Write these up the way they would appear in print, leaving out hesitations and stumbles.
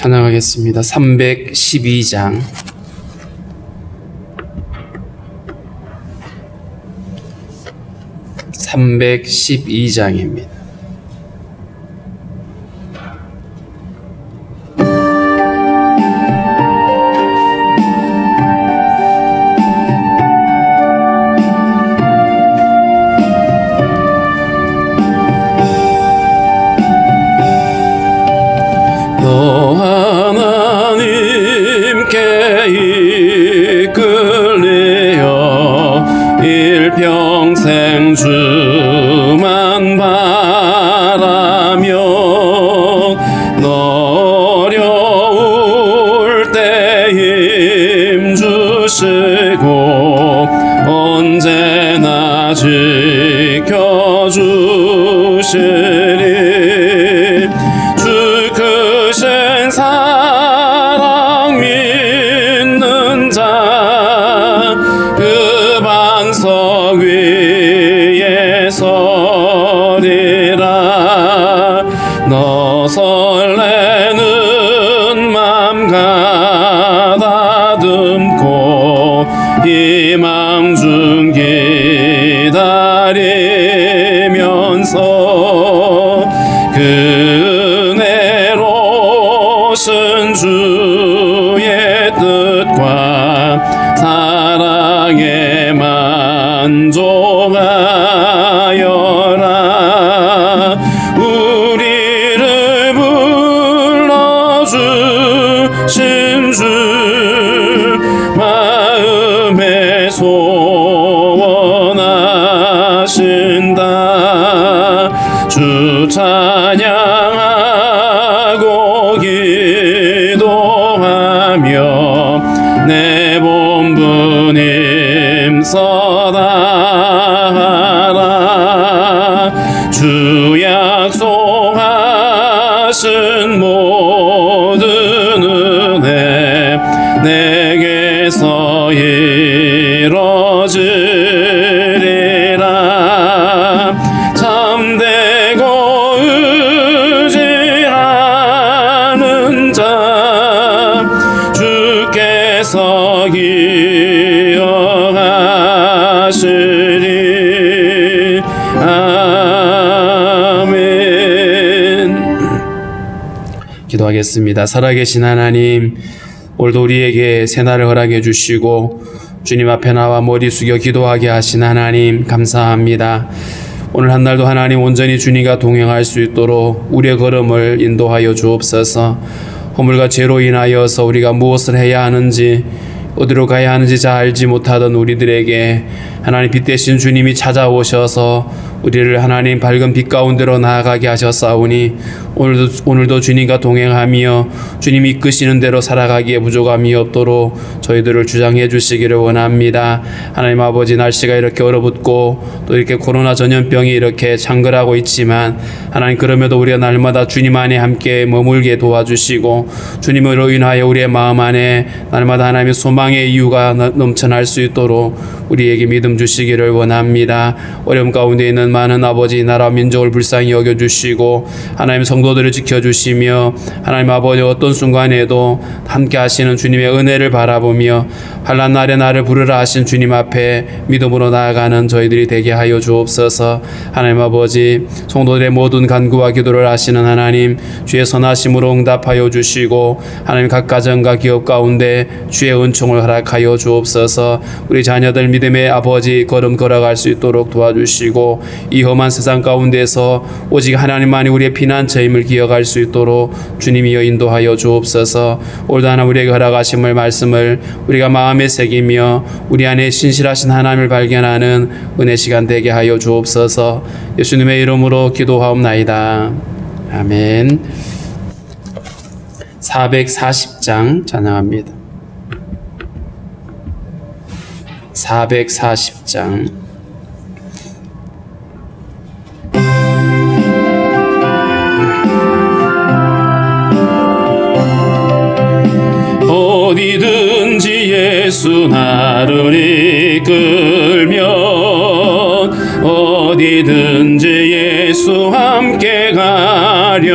찬양하겠습니다. 312장. (312장입니다) 너 하나님께 이끌리어 일평생 주만 바라며 어려울 때 힘 주시고 언제나 지켜주시리. 주 크신 사랑 믿는 자 그 반석 위에 서리라. 너 설레는 맘 가다듬고 희망 중 기다리면서 은혜로우신 주의 뜻과 사랑에 만족하여라. 우리를 불러주신 주 마음에 소원하신다. 주 찬양하고 기도하며 내 본분 힘써다하라. 주 약속하신 모든 은혜 내게서 이뤄지리라. 참되고 의지하는 자 주께서 기억하시리. 아멘. 기도하겠습니다. 살아계신 하나님, 오늘도 우리에게 새날을 허락해 주시고 주님 앞에 나와 머리 숙여 기도하게 하신 하나님 감사합니다. 오늘 한 날도 하나님 온전히 주님과 동행할 수 있도록 우리의 걸음을 인도하여 주옵소서. 허물과 죄로 인하여서 우리가 무엇을 해야 하는지 어디로 가야 하는지 잘 알지 못하던 우리들에게 하나님 빛 대신 주님이 찾아오셔서 우리를 하나님 밝은 빛 가운데로 나아가게 하셨사오니 오늘도 주님과 동행하며 주님이 이끄시는 대로 살아가기에 부족함이 없도록 저희들을 주장해 주시기를 원합니다. 하나님 아버지, 날씨가 이렇게 얼어붙고 또 이렇게 코로나 전염병이 이렇게 창궐하고 있지만 하나님 그럼에도 우리가 날마다 주님 안에 함께 머물게 도와주시고 주님으로 인하여 우리의 마음 안에 날마다 하나님의 소망의 이유가 넘쳐날 수 있도록 우리에게 믿음 주시기를 원합니다. 어려움 가운데 있는 많은 아버지 나라 민족을 불쌍히 여겨주시고 하나님 성도들을 지켜주시며 하나님 아버지 어떤 순간에도 함께 하시는 주님의 은혜를 바라보며 환난 날에 나를 부르라 하신 주님 앞에 믿음으로 나아가는 저희들이 되게 하여 주옵소서. 하나님 아버지 성도들의 모든 간구와 기도를 하시는 하나님 주의 선하심으로 응답하여 주시고 하나님 각 가정과 기업 가운데 주의 은총을 허락하여 주옵소서. 우리 자녀들 믿음의 아버지 걸음 걸어갈 수 있도록 도와주시고 이 험한 세상 가운데서 오직 하나님만이 우리의 피난처임을 기억할 수 있도록 주님이여 인도하여 주옵소서. 오늘도 하나 우리에게 허락하심을 말씀을 우리가 마음에 새기며 우리 안에 신실하신 하나님을 발견하는 은혜 시간 되게 하여 주옵소서. 예수님의 이름으로 기도하옵나이다. 아멘. 440장 찬양합니다. 440장. 어디든지 예수 나를 이끌면 어디든지 예수 함께 가려네.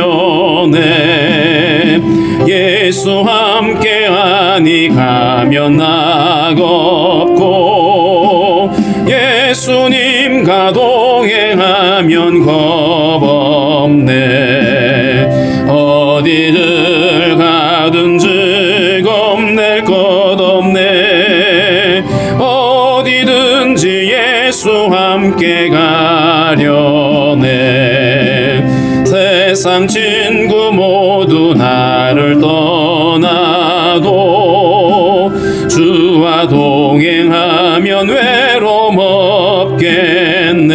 예수 함께하니 가면 낙 없고 예수님과 동행하면 겁 없네. 어디를 가든지 겁낼 것 없네. 어디든지 예수 함께 가려네. 세상 친구 모두 나를 떠나도 주와 동행하면 외로움 없겠네.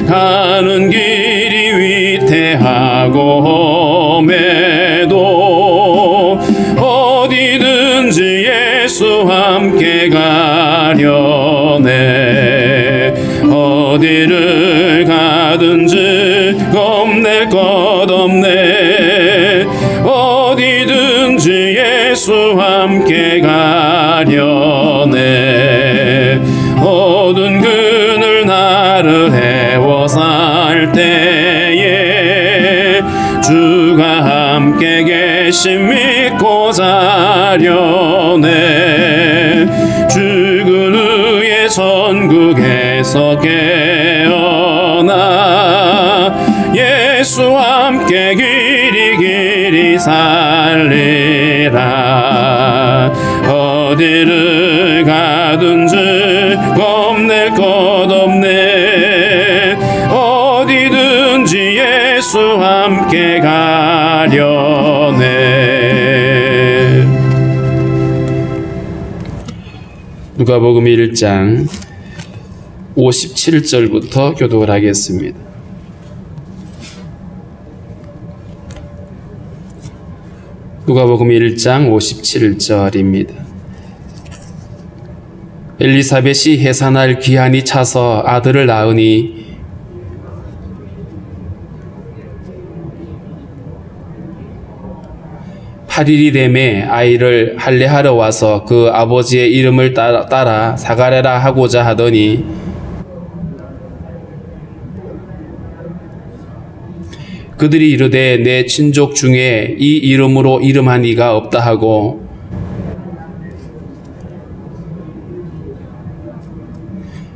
가는 길이 위태하고 험해도 어디든지 예수 함께 가려네. 어디를 가든지 겁낼 것 없네. 어디든지 예수 함께 가려네. 어두운 그늘 나를 헤워살 때에 주가 함께 계심 믿고 자려네. 죽은 후에 천국에서 깨어나 예수 함께 길이 살리라. 어디를 가든지 겁낼 것 없네. 어디든지 예수 함께 가려네. 누가복음 1장 57절부터 교독을 하겠습니다. 누가복음 1장 57절입니다. 엘리사벳이 해산할 기한이 차서 아들을 낳으니 (8일이) 되매 아이를 할례하러 와서 그 아버지의 이름을 따라 사가랴라 하고자 하더니 그들이 이르되 내 친족 중에 이 이름으로 이름한 이가 없다 하고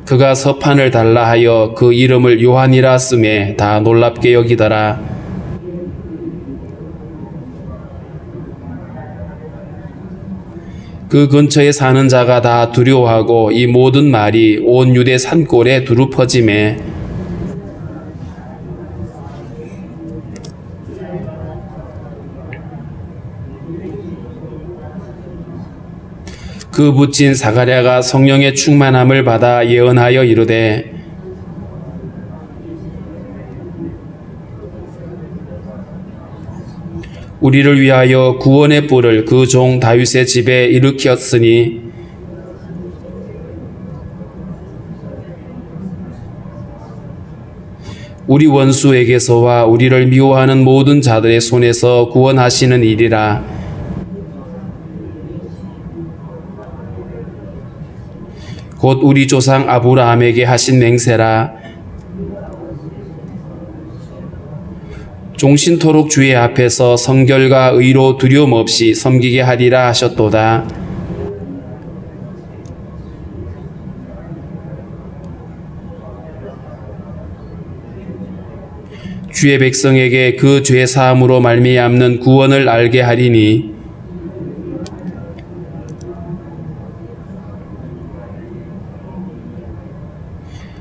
그가 서판을 달라 하여 그 이름을 요한이라 쓰매 다 놀랍게 여기더라. 그 근처에 사는 자가 다 두려워하고 이 모든 말이 온 유대 산골에 두루 퍼지매 그 묻힌 사가랴가 성령의 충만함을 받아 예언하여 이르되 우리를 위하여 구원의 뿔을 그 종 다윗의 집에 일으켰으니 우리 원수에게서와 우리를 미워하는 모든 자들의 손에서 구원하시는 일이라. 곧 우리 조상 아브라함에게 하신 맹세라. 종신토록 주의 앞에서 성결과 의로 두려움 없이 섬기게 하리라 하셨도다. 주의 백성에게 그 죄 사함으로 말미암는 구원을 알게 하리니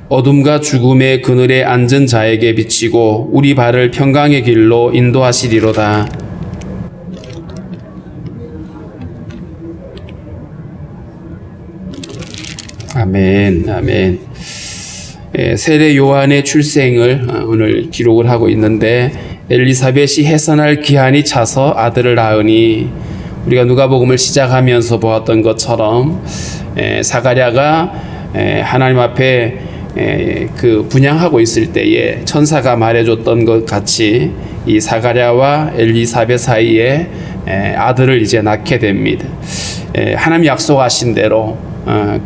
어둠과 죽음의 그늘에 앉은 자에게 비치고 우리 발을 평강의 길로 인도하시리로다. 아멘, 아멘. 세례 요한의 출생을 오늘 기록을 하고 있는데 엘리사벳이 해산할 기한이 차서 아들을 낳으니 우리가 누가복음을 시작하면서 보았던 것처럼 사가랴가 하나님 앞에 그 분향하고 있을 때에 천사가 말해줬던 것 같이 이 사가랴와 엘리사벳 사이에 아들을 이제 낳게 됩니다. 하나님 약속하신 대로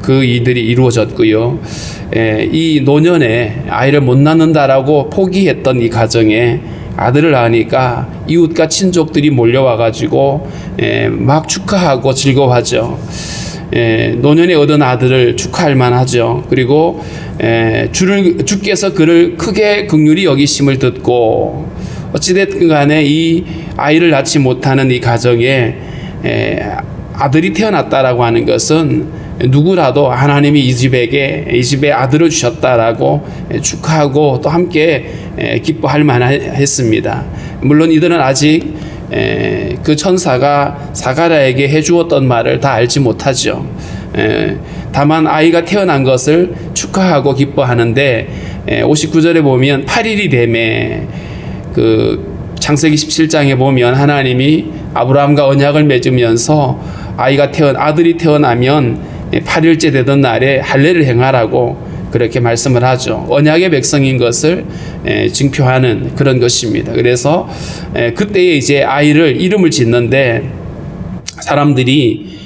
그 일들이 이루어졌고요. 이 노년에 아이를 못 낳는다라고 포기했던 이 가정에 아들을 낳으니까 이웃과 친족들이 몰려와가지고 막 축하하고 즐거워하죠. 노년에 얻은 아들을 축하할 만하죠. 그리고 주께서 그를 크게 긍휼히 여기심을 듣고 어찌됐든 간에 이 아이를 낳지 못하는 이 가정에 아들이 태어났다라고 하는 것은 누구라도 하나님이 이 집에 아들을 주셨다라고 축하하고 또 함께 기뻐할 만했습니다. 물론 이들은 아직 그 천사가 사가랴에게 해주었던 말을 다 알지 못하죠. 다만 아이가 태어난 것을 축하하고 기뻐하는데 59절에 보면 8일이 되매 그 창세기 17장에 보면 하나님이 아브라함과 언약을 맺으면서 아들이 태어나면 8일째 되던 날에 할례를 행하라고 그렇게 말씀을 하죠. 언약의 백성인 것을 증표하는 그런 것입니다. 그래서 그때에 이제 아이를 이름을 짓는데 사람들이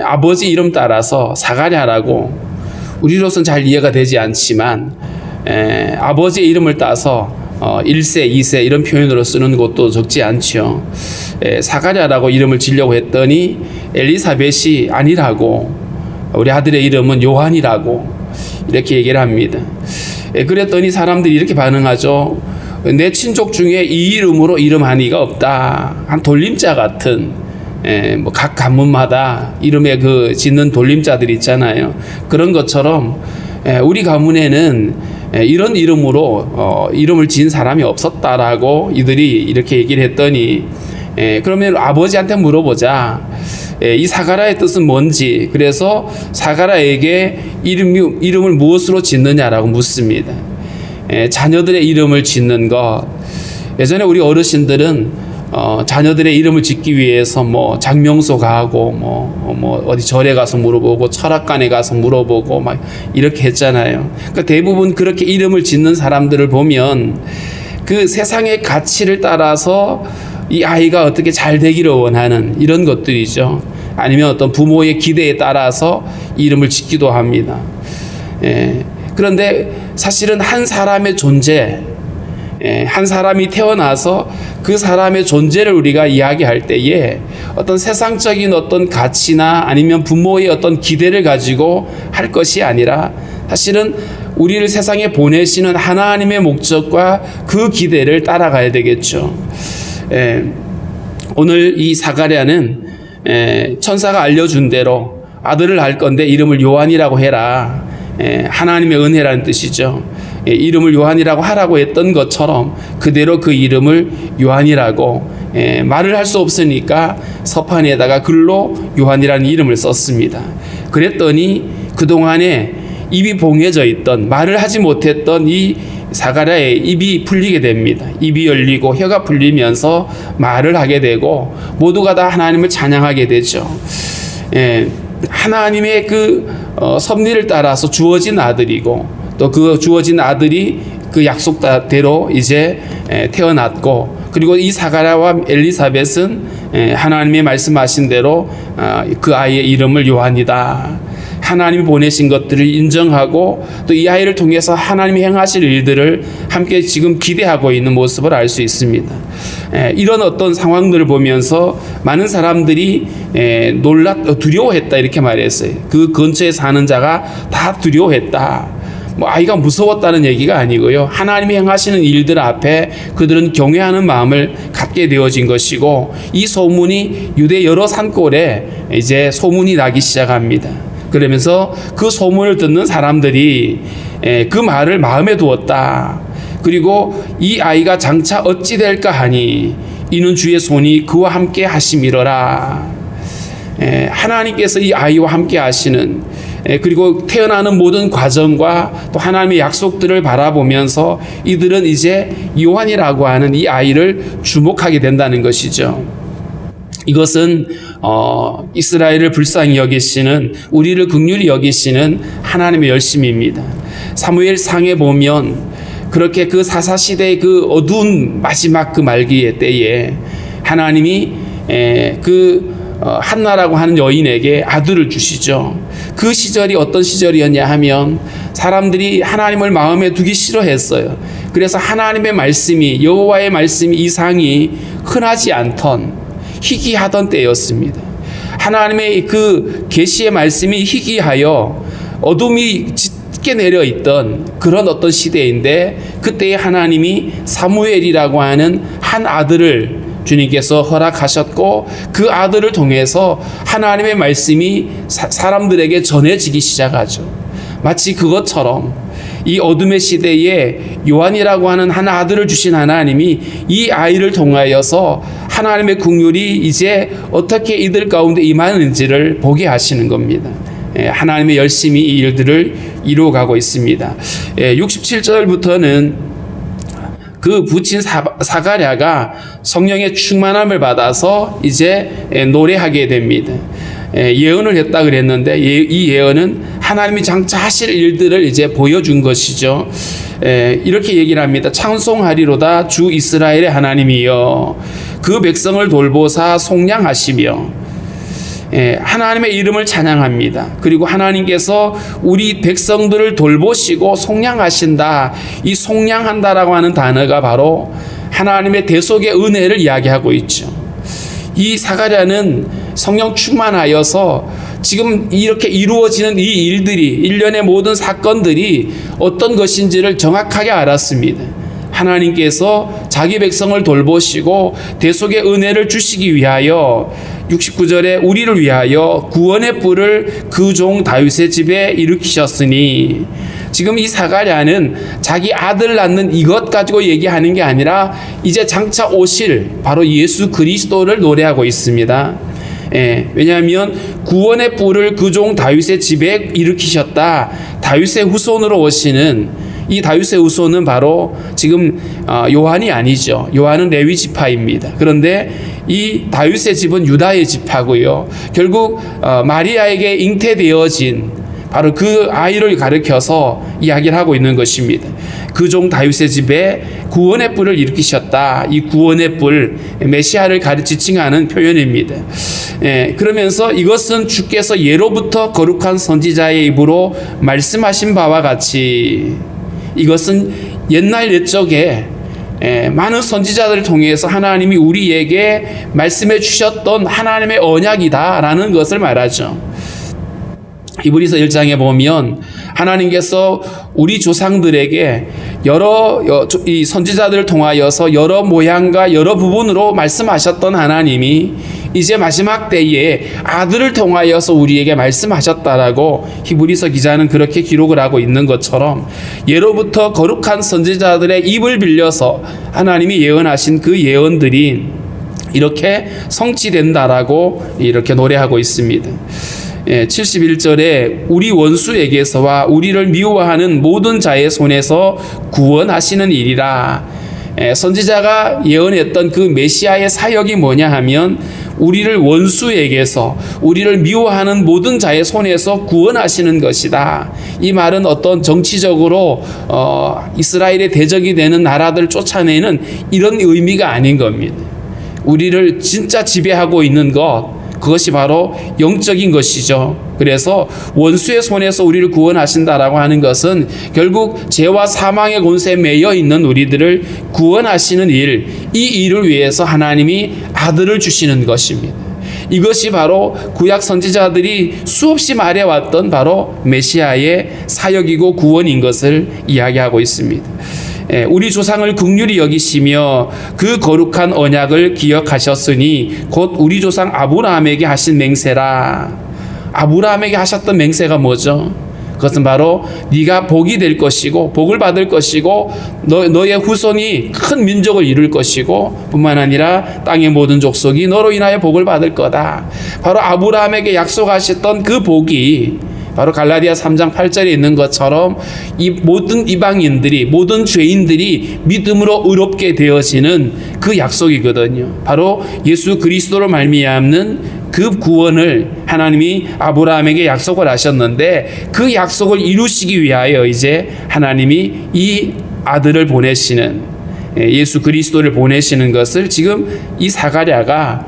아버지 이름 따라서 사가랴라고, 우리로서는 잘 이해가 되지 않지만 아버지의 이름을 따서 1세, 2세 이런 표현으로 쓰는 것도 적지 않죠. 사가랴라고 이름을 지려고 했더니 엘리사벳이 아니라고, 우리 아들의 이름은 요한이라고 이렇게 얘기를 합니다. 그랬더니 사람들이 이렇게 반응하죠. 내 친족 중에 이 이름으로 이름한 이가 없다. 한 돌림자 같은, 뭐 각 가문마다 이름에 그 짓는 돌림자들이 있잖아요. 그런 것처럼 우리 가문에는 이런 이름으로 이름을 지은 사람이 없었다라고 이들이 이렇게 얘기를 했더니 그러면 아버지한테 물어보자. 이 사가랴의 뜻은 뭔지. 그래서 사가랴에게 이름을 무엇으로 짓느냐라고 묻습니다. 자녀들의 이름을 짓는 것. 예전에 우리 어르신들은 자녀들의 이름을 짓기 위해서 뭐 장명소 가고 뭐 어디 절에 가서 물어보고 철학관에 가서 물어보고 막 이렇게 했잖아요. 그러니까 대부분 그렇게 이름을 짓는 사람들을 보면 그 세상의 가치를 따라서 이 아이가 어떻게 잘 되기를 원하는 이런 것들이죠. 아니면 어떤 부모의 기대에 따라서 이름을 짓기도 합니다. 그런데 사실은 한 사람의 존재, 한 사람이 태어나서 그 사람의 존재를 우리가 이야기할 때에 어떤 세상적인 어떤 가치나 아니면 부모의 어떤 기대를 가지고 할 것이 아니라 사실은 우리를 세상에 보내시는 하나님의 목적과 그 기대를 따라가야 되겠죠. 오늘 이 사가랴는 천사가 알려준 대로 아들을 낳을 건데 이름을 요한이라고 해라. 하나님의 은혜라는 뜻이죠. 이름을 요한이라고 하라고 했던 것처럼 그대로 그 이름을 요한이라고 말을 할 수 없으니까 서판에다가 글로 요한이라는 이름을 썼습니다. 그랬더니 그동안에 입이 봉해져 있던, 말을 하지 못했던 이 사가랴의 입이 풀리게 됩니다. 입이 열리고 혀가 풀리면서 말을 하게 되고 모두가 다 하나님을 찬양하게 되죠. 하나님의 그 섭리를 따라서 주어진 아들이고 또 그 주어진 아들이 그 약속대로 이제 태어났고, 그리고 이 사가랴와 엘리사벳은 하나님의 말씀하신 대로 그 아이의 이름을 요한이다. 하나님이 보내신 것들을 인정하고 또 이 아이를 통해서 하나님이 행하실 일들을 함께 지금 기대하고 있는 모습을 알 수 있습니다. 이런 어떤 상황들을 보면서 많은 사람들이 두려워했다 이렇게 말했어요. 그 근처에 사는 자가 다 두려워했다. 뭐 아이가 무서웠다는 얘기가 아니고요. 하나님이 행하시는 일들 앞에 그들은 경외하는 마음을 갖게 되어진 것이고, 이 소문이 유대 여러 산골에 이제 소문이 나기 시작합니다. 그러면서 그 소문을 듣는 사람들이 그 말을 마음에 두었다. 그리고 이 아이가 장차 어찌 될까 하니 이는 주의 손이 그와 함께 하심이로라. 하나님께서 이 아이와 함께 하시는, 그리고 태어나는 모든 과정과 또 하나님의 약속들을 바라보면서 이들은 이제 요한이라고 하는 이 아이를 주목하게 된다는 것이죠. 이것은 이스라엘을 불쌍히 여기시는, 우리를 긍휼히 여기시는 하나님의 열심입니다. 사무엘상에 보면 그렇게 그 사사시대의 그 어두운 마지막 그 말기의 때에 하나님이 한나라고 하는 여인에게 아들을 주시죠. 그 시절이 어떤 시절이었냐 하면 사람들이 하나님을 마음에 두기 싫어했어요. 그래서 하나님의 말씀이, 여호와의 말씀이, 이상이 흔하지 않던 희귀하던 때였습니다. 하나님의 그 계시의 말씀이 희귀하여 어둠이 짙게 내려있던 그런 어떤 시대인데, 그때에 하나님이 사무엘이라고 하는 한 아들을 주님께서 허락하셨고, 그 아들을 통해서 하나님의 말씀이 사람들에게 전해지기 시작하죠. 마치 그것처럼 이 어둠의 시대에 요한이라고 하는 한 아들을 주신 하나님이 이 아이를 통하여서 하나님의 긍휼이 이제 어떻게 이들 가운데 임하는지를 보게 하시는 겁니다. 하나님의 열심히 이 일들을 이루어가고 있습니다. 67절부터는 그 부친 사가랴가 성령의 충만함을 받아서 이제 노래하게 됩니다. 예언을 했다 그랬는데, 이 예언은 하나님이 장차 하실 일들을 이제 보여준 것이죠. 이렇게 얘기를 합니다. 찬송하리로다 주 이스라엘의 하나님이여, 그 백성을 돌보사 속량하시며. 하나님의 이름을 찬양합니다. 그리고 하나님께서 우리 백성들을 돌보시고 속량하신다. 이 속량한다라고 하는 단어가 바로 하나님의 대속의 은혜를 이야기하고 있죠. 이 사가랴는 성령 충만하여서 지금 이렇게 이루어지는 이 일들이, 일련의 모든 사건들이 어떤 것인지를 정확하게 알았습니다. 하나님께서 자기 백성을 돌보시고 대속의 은혜를 주시기 위하여 69절에 우리를 위하여 구원의 뿔을 그 종 다윗의 집에 일으키셨으니, 지금 이 사가랴는 자기 아들 낳는 이것 가지고 얘기하는 게 아니라 이제 장차 오실 바로 예수 그리스도를 노래하고 있습니다. 왜냐하면 구원의 뿔을 그 종 다윗의 집에 일으키셨다. 다윗의 후손으로 오시는 이 다윗의 후손은 바로 지금 요한이 아니죠. 요한은 레위 지파입니다. 그런데 이 다윗의 집은 유다의 지파고요. 결국 마리아에게 잉태되어진 바로 그 아이를 가리켜서 이야기를 하고 있는 것입니다. 그 종 다윗의 집에 구원의 뿔을 일으키셨다. 이 구원의 뿔, 메시아를 지칭하는 표현입니다. 그러면서 이것은 주께서 예로부터 거룩한 선지자의 입으로 말씀하신 바와 같이, 이것은 옛날 옛적에 많은 선지자들을 통해서 하나님이 우리에게 말씀해 주셨던 하나님의 언약이다라는 것을 말하죠. 히브리서 1장에 보면 하나님께서 우리 조상들에게 여러 이 선지자들을 통하여서 여러 모양과 여러 부분으로 말씀하셨던 하나님이 이제 마지막 때에 아들을 통하여서 우리에게 말씀하셨다라고 히브리서 기자는 그렇게 기록을 하고 있는 것처럼, 예로부터 거룩한 선지자들의 입을 빌려서 하나님이 예언하신 그 예언들이 이렇게 성취된다라고 이렇게 노래하고 있습니다. 71절에 우리 원수에게서와 우리를 미워하는 모든 자의 손에서 구원하시는 일이라. 선지자가 예언했던 그 메시아의 사역이 뭐냐 하면 우리를 원수에게서, 우리를 미워하는 모든 자의 손에서 구원하시는 것이다. 이 말은 어떤 정치적으로 이스라엘의 대적이 되는 나라들 쫓아내는 이런 의미가 아닌 겁니다. 우리를 진짜 지배하고 있는 것, 그것이 바로 영적인 것이죠. 그래서 원수의 손에서 우리를 구원하신다라고 하는 것은 결국 죄와 사망의 권세에 매여 있는 우리들을 구원하시는 일, 이 일을 위해서 하나님이 아들을 주시는 것입니다. 이것이 바로 구약 선지자들이 수없이 말해왔던 바로 메시아의 사역이고 구원인 것을 이야기하고 있습니다. 우리 조상을 긍휼히 여기시며 그 거룩한 언약을 기억하셨으니 곧 우리 조상 아브라함에게 하신 맹세라. 아브라함에게 하셨던 맹세가 뭐죠? 그것은 바로 네가 복이 될 것이고 복을 받을 것이고 너의 후손이 큰 민족을 이룰 것이고 뿐만 아니라 땅의 모든 족속이 너로 인하여 복을 받을 거다. 바로 아브라함에게 약속하셨던 그 복이 바로 갈라디아 3장 8절에 있는 것처럼 이 모든 이방인들이, 모든 죄인들이 믿음으로 의롭게 되어지는 그 약속이거든요. 바로 예수 그리스도로 말미암는 그 구원을 하나님이 아브라함에게 약속을 하셨는데, 그 약속을 이루시기 위하여 이제 하나님이 이 아들을 보내시는, 예수 그리스도를 보내시는 것을 지금 이 사가랴가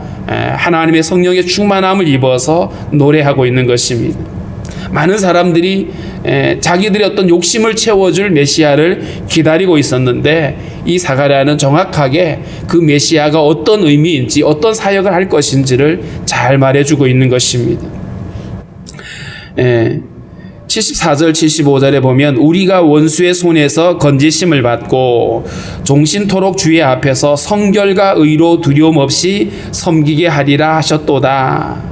하나님의 성령의 충만함을 입어서 노래하고 있는 것입니다. 많은 사람들이 자기들의 어떤 욕심을 채워줄 메시아를 기다리고 있었는데 이 사가랴는 정확하게 그 메시아가 어떤 의미인지 어떤 사역을 할 것인지를 잘 말해주고 있는 것입니다. 74절 75절에 보면 우리가 원수의 손에서 건지심을 받고 종신토록 주의 앞에서 성결과 의로 두려움 없이 섬기게 하리라 하셨도다.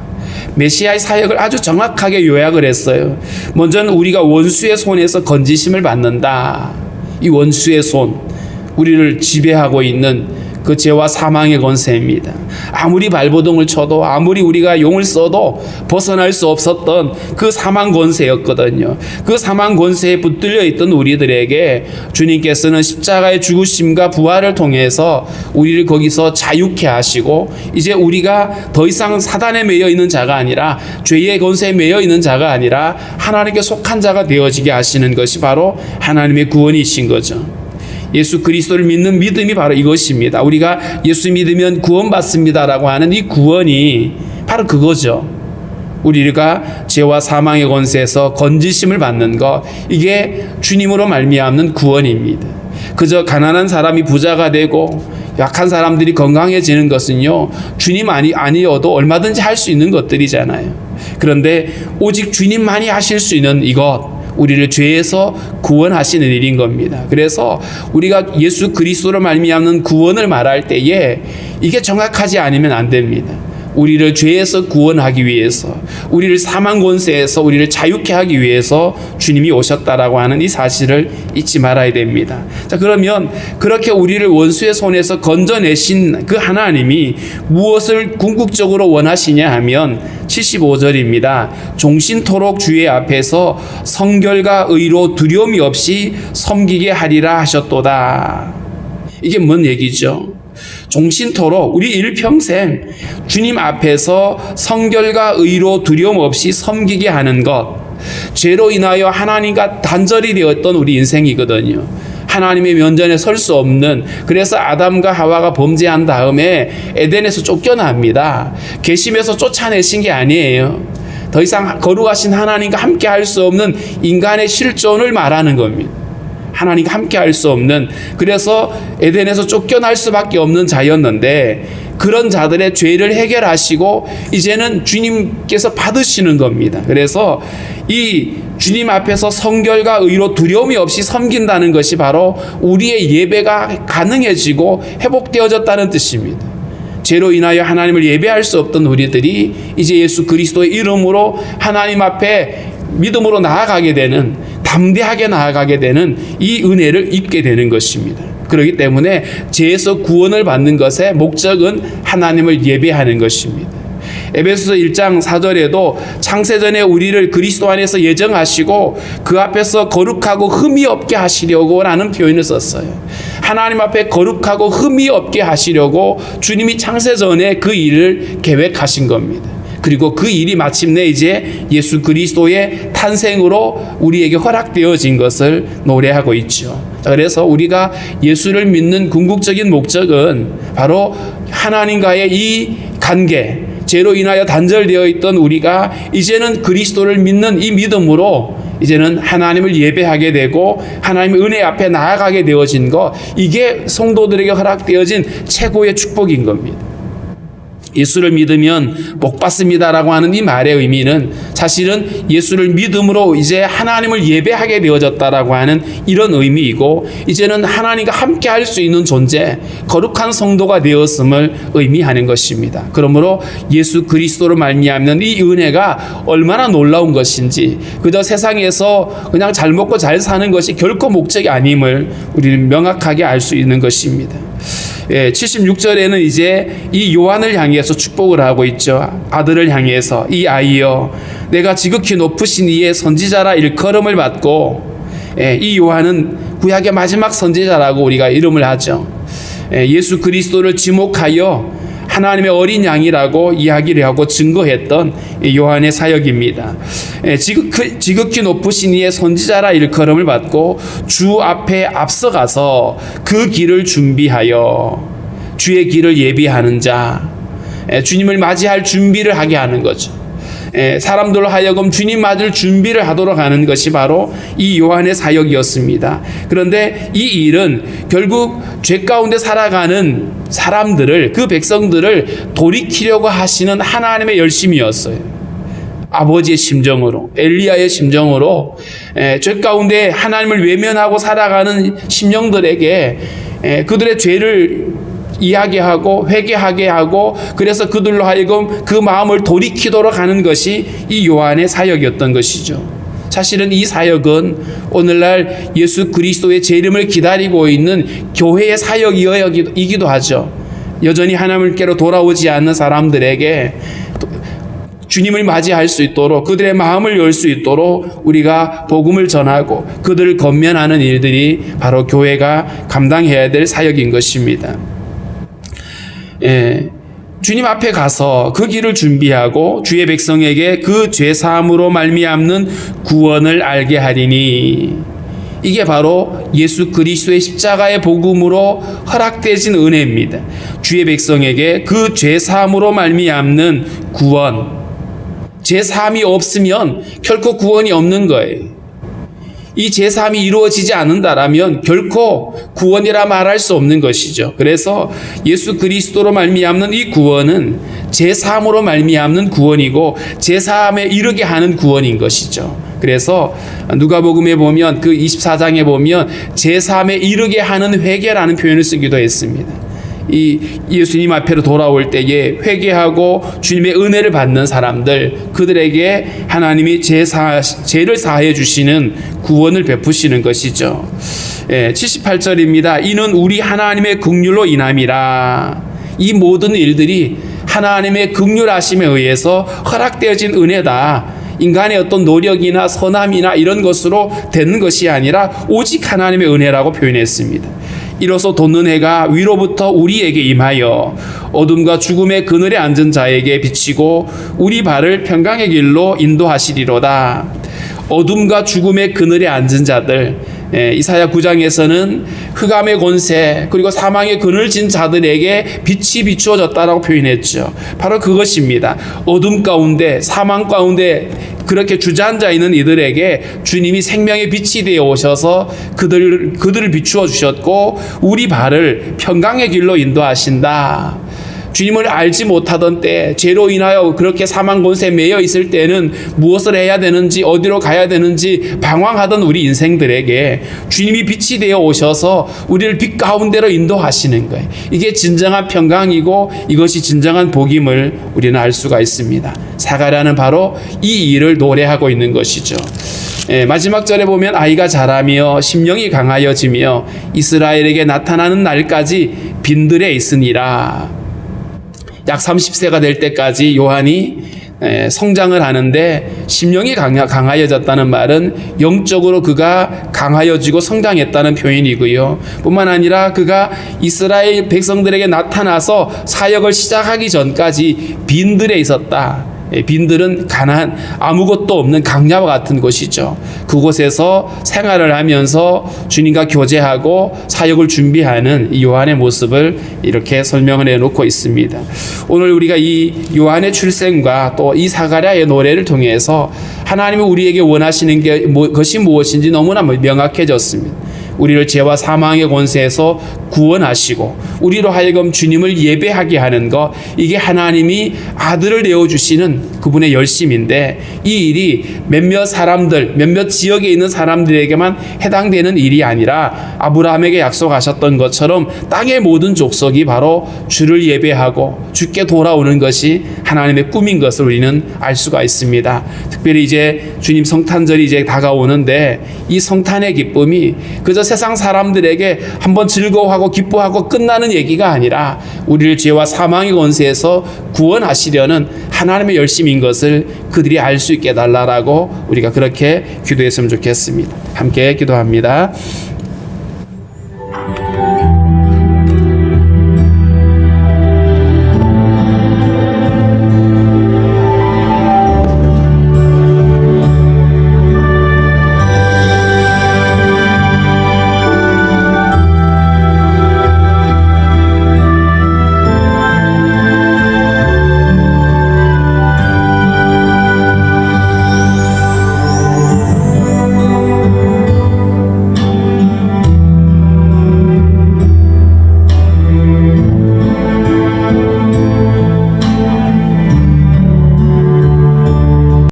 메시아의 사역을 아주 정확하게 요약을 했어요. 먼저는 우리가 원수의 손에서 건지심을 받는다. 이 원수의 손, 우리를 지배하고 있는 그 죄와 사망의 권세입니다. 아무리 발버둥을 쳐도 아무리 우리가 용을 써도 벗어날 수 없었던 그 사망 권세였거든요. 그 사망 권세에 붙들려 있던 우리들에게 주님께서는 십자가의 죽으심과 부활을 통해서 우리를 거기서 자유케 하시고 이제 우리가 더 이상 사단에 매여 있는 자가 아니라 죄의 권세에 매여 있는 자가 아니라 하나님께 속한 자가 되어지게 하시는 것이 바로 하나님의 구원이신 거죠. 예수 그리스도를 믿는 믿음이 바로 이것입니다. 우리가 예수 믿으면 구원받습니다라고 하는 이 구원이 바로 그거죠. 우리가 죄와 사망의 권세에서 건지심을 받는 것, 이게 주님으로 말미암는 구원입니다. 그저 가난한 사람이 부자가 되고 약한 사람들이 건강해지는 것은요, 주님 아니어도 얼마든지 할 수 있는 것들이잖아요. 그런데 오직 주님만이 하실 수 있는 이것, 우리를 죄에서 구원하시는 일인 겁니다. 그래서 우리가 예수 그리스도로 말미암는 구원을 말할 때에 이게 정확하지 않으면 안 됩니다. 우리를 죄에서 구원하기 위해서, 우리를 사망 권세에서 우리를 자유케 하기 위해서 주님이 오셨다라고 하는 이 사실을 잊지 말아야 됩니다. 자, 그러면 그렇게 우리를 원수의 손에서 건져내신 그 하나님이 무엇을 궁극적으로 원하시냐 하면 75절입니다. 종신토록 주의 앞에서 성결과 의로 두려움이 없이 섬기게 하리라 하셨도다. 이게 뭔 얘기죠? 종신토록 우리 일평생 주님 앞에서 성결과 의로 두려움 없이 섬기게 하는 것, 죄로 인하여 하나님과 단절이 되었던 우리 인생이거든요. 하나님의 면전에 설 수 없는, 그래서 아담과 하와가 범죄한 다음에 에덴에서 쫓겨납니다. 계심에서 쫓아내신 게 아니에요. 더 이상 거룩하신 하나님과 함께 할 수 없는 인간의 실존을 말하는 겁니다. 하나님과 함께 할 수 없는, 그래서 에덴에서 쫓겨날 수밖에 없는 자였는데 그런 자들의 죄를 해결하시고 이제는 주님께서 받으시는 겁니다. 그래서 이 주님 앞에서 성결과 의로 두려움이 없이 섬긴다는 것이 바로 우리의 예배가 가능해지고 회복되어졌다는 뜻입니다. 죄로 인하여 하나님을 예배할 수 없던 우리들이 이제 예수 그리스도의 이름으로 하나님 앞에 믿음으로 나아가게 되는, 담대하게 나아가게 되는 이 은혜를 입게 되는 것입니다. 그렇기 때문에 죄에서 구원을 받는 것의 목적은 하나님을 예배하는 것입니다. 에베소서 1장 4절에도 창세전에 우리를 그리스도 안에서 예정하시고 그 앞에서 거룩하고 흠이 없게 하시려고 라는 표현을 썼어요. 하나님 앞에 거룩하고 흠이 없게 하시려고 주님이 창세전에 그 일을 계획하신 겁니다. 그리고 그 일이 마침내 이제 예수 그리스도의 탄생으로 우리에게 허락되어진 것을 노래하고 있죠. 그래서 우리가 예수를 믿는 궁극적인 목적은 바로 하나님과의 이 관계, 죄로 인하여 단절되어 있던 우리가 이제는 그리스도를 믿는 이 믿음으로 이제는 하나님을 예배하게 되고 하나님의 은혜 앞에 나아가게 되어진 것, 이게 성도들에게 허락되어진 최고의 축복인 겁니다. 예수를 믿으면 복 받습니다라고 하는 이 말의 의미는 사실은 예수를 믿음으로 이제 하나님을 예배하게 되어졌다라고 하는 이런 의미이고, 이제는 하나님과 함께 할 수 있는 존재, 거룩한 성도가 되었음을 의미하는 것입니다. 그러므로 예수 그리스도로 말미암는 이 은혜가 얼마나 놀라운 것인지, 그저 세상에서 그냥 잘 먹고 잘 사는 것이 결코 목적이 아님을 우리는 명확하게 알 수 있는 것입니다. 76절에는 이제 이 요한을 향해서 축복을 하고 있죠. 아들을 향해서 이 아이여 내가 지극히 높으신 이의 선지자라 일컬음을 받고, 이 요한은 구약의 마지막 선지자라고 우리가 이름을 하죠. 예수 그리스도를 지목하여 하나님의 어린 양이라고 이야기를 하고 증거했던 요한의 사역입니다. 지극히 높으신 이의 선지자라 일컬음을 받고 주 앞에 앞서가서 그 길을 준비하여, 주의 길을 예비하는 자, 주님을 맞이할 준비를 하게 하는 거죠. 사람들로 하여금 주님 맞을 준비를 하도록 하는 것이 바로 이 요한의 사역이었습니다. 그런데 이 일은 결국 죄 가운데 살아가는 사람들을, 그 백성들을 돌이키려고 하시는 하나님의 열심이었어요. 아버지의 심정으로, 엘리야의 심정으로 죄 가운데 하나님을 외면하고 살아가는 심령들에게 그들의 죄를 이야기하고 회개하게 하고, 그래서 그들로 하여금 그 마음을 돌이키도록 하는 것이 이 요한의 사역이었던 것이죠. 사실은 이 사역은 오늘날 예수 그리스도의 재림을 기다리고 있는 교회의 사역이기도 하죠. 여전히 하나님께로 돌아오지 않는 사람들에게 주님을 맞이할 수 있도록, 그들의 마음을 열 수 있도록 우리가 복음을 전하고 그들을 건면하는 일들이 바로 교회가 감당해야 될 사역인 것입니다. 주님 앞에 가서 그 길을 준비하고 주의 백성에게 그 죄 사함으로 말미암는 구원을 알게 하리니, 이게 바로 예수 그리스도의 십자가의 복음으로 허락되신 은혜입니다. 주의 백성에게 그 죄 사함으로 말미암는 구원, 죄 사함이 없으면 결코 구원이 없는 거예요. 이 죄 사함이 이루어지지 않는다라면 결코 구원이라 말할 수 없는 것이죠. 그래서 예수 그리스도로 말미암는 이 구원은 죄 사함으로 말미암는 구원이고 죄 사함에 이르게 하는 구원인 것이죠. 그래서 누가복음에 보면 그 24장에 보면 죄 사함에 이르게 하는 회개라는 표현을 쓰기도 했습니다. 이 예수님 앞에로 돌아올 때에 회개하고 주님의 은혜를 받는 사람들, 그들에게 하나님이 죄를 사해 주시는 구원을 베푸시는 것이죠. 78절입니다. 이는 우리 하나님의 긍휼로 인함이라. 이 모든 일들이 하나님의 긍휼하심에 의해서 허락되어진 은혜다. 인간의 어떤 노력이나 선함이나 이런 것으로 되는 것이 아니라 오직 하나님의 은혜라고 표현했습니다. 이로써 돋는 해가 위로부터 우리에게 임하여 어둠과 죽음의 그늘에 앉은 자에게 비치고 우리 발을 평강의 길로 인도하시리로다. 어둠과 죽음의 그늘에 앉은 자들, 이사야 9장에서는 흑암의 권세 그리고 사망의 그늘 진 자들에게 빛이 비추어졌다라고 표현했죠. 바로 그것입니다. 어둠 가운데, 사망 가운데 그렇게 주저앉아 있는 이들에게 주님이 생명의 빛이 되어 오셔서 그들을 비추어 주셨고 우리 발을 평강의 길로 인도하신다. 주님을 알지 못하던 때, 죄로 인하여 그렇게 사망 권세에 매여 있을 때는 무엇을 해야 되는지, 어디로 가야 되는지 방황하던 우리 인생들에게 주님이 빛이 되어 오셔서 우리를 빛 가운데로 인도하시는 거예요. 이게 진정한 평강이고 이것이 진정한 복임을 우리는 알 수가 있습니다. 사가랴는 바로 이 일을 노래하고 있는 것이죠. 마지막 절에 보면 아이가 자라며 심령이 강하여지며 이스라엘에게 나타나는 날까지 빈들에 있으니라. 약 30세가 될 때까지 요한이 성장을 하는데 심령이 강하여졌다는 말은 영적으로 그가 강하여지고 성장했다는 표현이고요. 뿐만 아니라 그가 이스라엘 백성들에게 나타나서 사역을 시작하기 전까지 빈들에 있었다. 빈들은 가난한 아무것도 없는 강야와 같은 곳이죠. 그곳에서 생활을 하면서 주님과 교제하고 사역을 준비하는 이 요한의 모습을 이렇게 설명을 해놓고 있습니다. 오늘 우리가 이 요한의 출생과 또 이 사가랴의 노래를 통해서 하나님이 우리에게 원하시는 것이 무엇인지 너무나 명확해졌습니다. 우리를 죄와 사망의 권세에서 구원하시고 우리로 하여금 주님을 예배하게 하는 것, 이게 하나님이 아들을 내어주시는 그분의 열심인데, 이 일이 몇몇 사람들, 몇몇 지역에 있는 사람들에게만 해당되는 일이 아니라 아브라함에게 약속하셨던 것처럼 땅의 모든 족속이 바로 주를 예배하고 주께 돌아오는 것이 하나님의 꿈인 것을 우리는 알 수가 있습니다. 특별히 이제 주님 성탄절이 이제 다가오는데 이 성탄의 기쁨이 그저 세상 사람들에게 한번 즐거워하고 기뻐하고 끝나는 얘기가 아니라 우리를 죄와 사망의 권세에서 구원하시려는 하나님의 열심인 것을 그들이 알 수 있게 해달라고 우리가 그렇게 기도했으면 좋겠습니다. 함께 기도합니다.